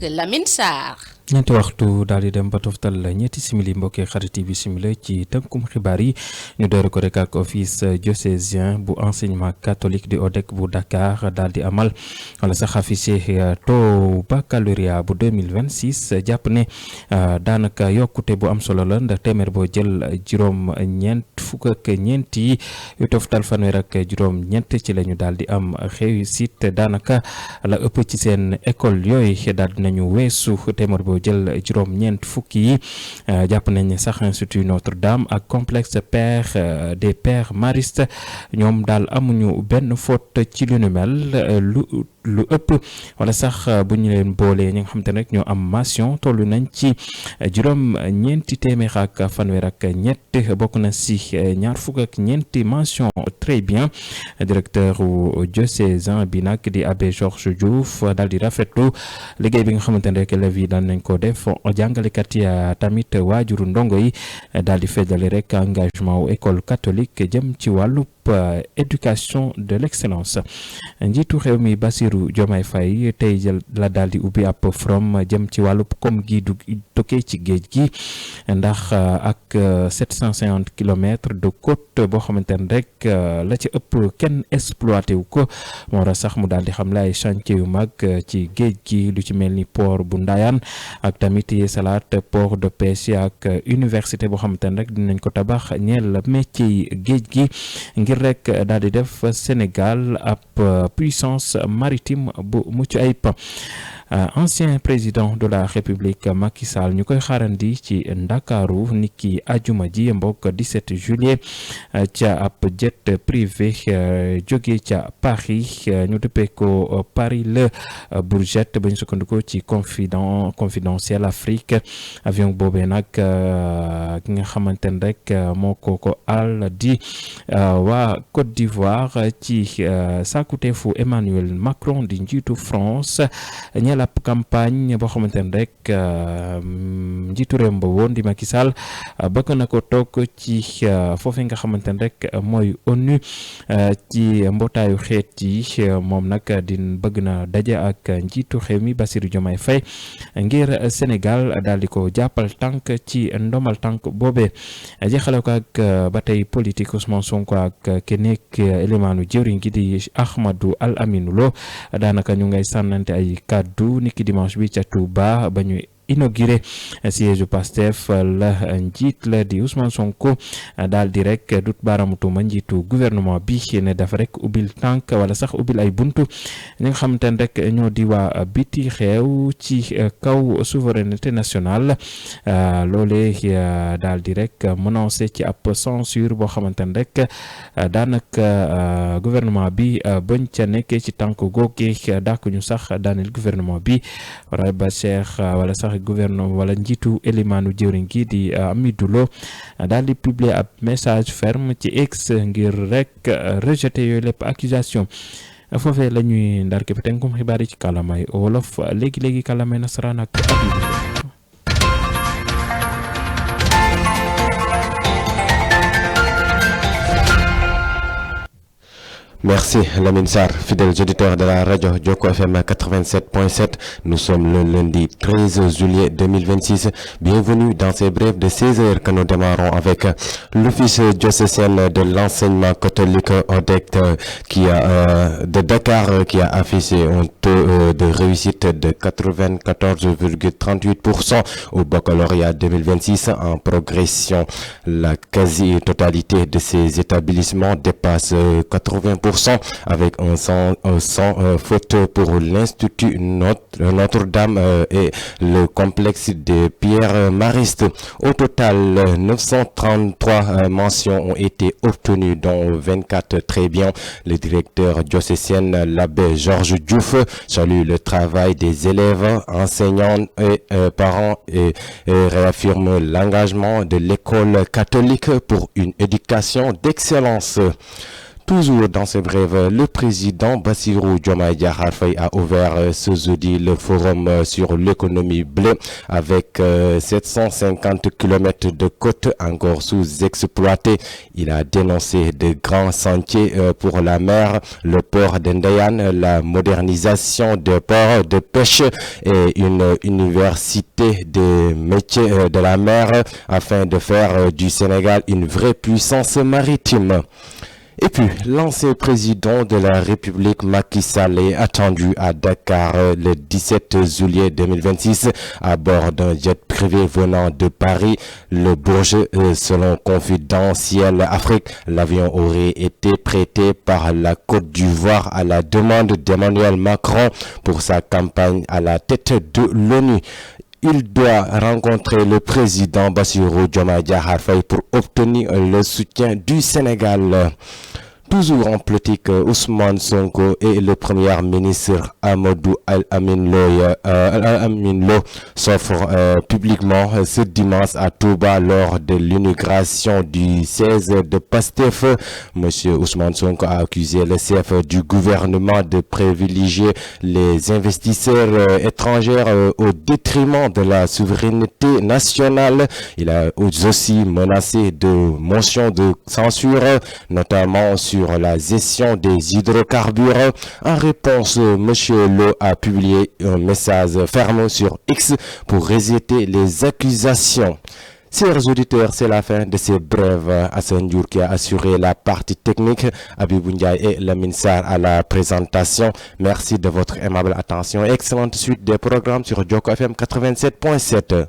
Lamine Sarr. ñeenti waxtu daal di dem ba toftal ñetti simili mbokki xarit yi bisimila ci tënkum xibaar yi ñu door ko rek ak office diocésien bu enseignement catholique di ODEC bu Dakar daal di amal wala sax affiché taux baccalauréat bu 2026 jàpp ne daanaka yokkute bu am solo la ndax téeméer boo jël juróom-ñeent fukk ak ñeent yi yu toftal fanweer ak juróom-ñeent ci la ñu daal di am réussite daanaka la ëpp ci seen école yooyu daal di nañu weesu téeméer boo jël juróom-ñeent fukki yi jàpp nañ sax institut Notre-Dame ak complexe père des pères maristes ñoom daal amuñu benn faute ci lu nu mel lu ëpp wala sax bu ñu leen boolee ñi nga xam te ne rek ñoo am mention tollu nañ ci juróom-ñeenti téeméer ak fanweer ak ñett bokk na si ñaar fukk ak ñeenti mention très bien directeur diocésain bi nag di abbé Georges Diouf daal di rafetlu liggéey bi nga xamante ne rek élèves yi daan nañ ko def jàngalekat yi tamit waajuru ndongo yi daal di feddali rek engagement wu école catholique jëm ci wàllu éducation de l'excellence njiitu réew mi Bassirou Diomaye Faye tey la daal di ubbi ab forum jëm ci wàllu koom gi du tukkee ci géej gi ndax ak 750 kilomètres de côte boo xamante ne rek la ci ëpp kenn exploité wu ko moo tax sax mu daal di xam la ay chantier yu mag ci géej gi lu ci mel ni port bu Ndayane ak tamit yeesalaat port de pêche ak université boo xamante ne rek dinañ ko tabax ñeel métier yi géej gi ngir rek daal di def Sénégal ab puissance maritime bu mucc ayib. Ancien président de la République Macky Sall ñu koy xaarandi ci Ndakaaru niki ajuma ji mbokk 17 juillet ca ab jet privé jóge ca Paris ñu dëppee ko Paris Le Bourget ba ñu sukkandikoo ci confidentiel Afrique avion boobee nag ki nga xamante ne rek moo ko al di waa Côte d'Ivoire ci sàkkuteefu Emmanuel Macron di njiitu France ñeel ab campagne boo xamante ne rek njiitu réew ba woon di Macky Sall bëgg na ko toog ci foofee nga xamante ne rek mooy ONU ci mbootaayu xeet yi moom nag di bëgg na daje ak njiitu réew mi Bassirou Diomaye Faye ngir Sénégal daal di ko jàppal tànk ci ndomal tànk boobee jeexale ko ak ba tey politique Ousmane Sonko ak keneek élimaanu jëwriñ gi di Ahmadou Al Aminou Lo daanaka ñu ngay sànnante ay kàddu niki dimanche bi ca Touba ba ñu inauguré siège Pastef la njiit la di Ousmane Sonko daal di rek dut baaraamu tuuma njiitu gouvernement bi ne dafa rek ubbil tànk wala sax ubbil ay buntu ñi nga xamante ne rek ñoo di waa biti xeew ci kaw souveraineté nationale loolee daal di rek menacé ci ab censure boo xamante ne rek daanaka gouvernement bi bañ ca nekkee ci tànk googe dàkk ñu sax daaneel gouvernement bi ba Cheikh wala sax gouvernement wala njiitu élimaanu jëwriñ gi di Amidou Lo daal di publier ab message ferme ci X ngir rek rejeter yooyu lépp accusation foofee la ñuy ndar képp tënkum xibaar yi ci kàllaamay wolof léegi kàllaamay nasaraan ak Merci Lamine Sarr, fidèles auditeurs de la radio Joko FM 87.7. Nous sommes le lundi 13 juillet 2026. Bienvenue dans ces brèves de 16 heures que nous démarrons avec l'office diocésain de l'enseignement catholique ODEC de Dakar qui a affiché un taux de réussite de 94,38% au baccalauréat 2026 en progression. La quasi-totalité de ces établissements dépasse 80%. Avec un sans faute pour l'Institut Notre-Dame et le complexe des pierres maristes. Au total, 933 mentions ont été obtenues, dont 24 très bien. Le directeur diocésain, l'abbé Georges Diouf, salue le travail des élèves, enseignants et parents et réaffirme l'engagement de l'école catholique pour une éducation d'excellence. Toujours dans ce brève, le président Bassirou Diomaye Diakhar Faye a ouvert ce jeudi le forum sur l'économie bleue avec 750 km de côtes encore sous-exploitées. Il a dénoncé de grands sentiers pour la mer, le port d'Ndayane, la modernisation des ports de pêche et une université des métiers de la mer afin de faire du Sénégal une vraie puissance maritime. Et puis, l'ancien président de la République Macky Sall est attendu à Dakar le 17 juillet 2026 à bord d'un jet privé venant de Paris. Le Bourget, selon Confidentiel Afrique, l'avion aurait été prêté par la Côte d'Ivoire à la demande d'Emmanuel Macron pour sa campagne à la tête de l'ONU. Il doit rencontrer le président Bassirou Diomaye Diakhar Faye pour obtenir le soutien du Sénégal. Toujours en politique, Ousmane Sonko et le premier ministre Amadou Al-Amin Lo s'offrent publiquement ce dimanche à Touba lors de l'inauguration du 16 de Pastef. Monsieur Ousmane Sonko a accusé le chef du gouvernement de privilégier les investisseurs étrangers au détriment de la souveraineté nationale. Il a aussi menacé de motions de censure, notamment sur la gestion des hydrocarbures. En réponse, M. Lo a publié un message ferme sur X pour rejeter les accusations. Chers auditeurs, c'est la fin de ces brèves. Hassan Diour qui a assuré la partie technique, Abibou Ndiaye et Lamine Sarr à la présentation. Merci de votre aimable attention. Excellente suite des programmes sur Joko FM 87.7.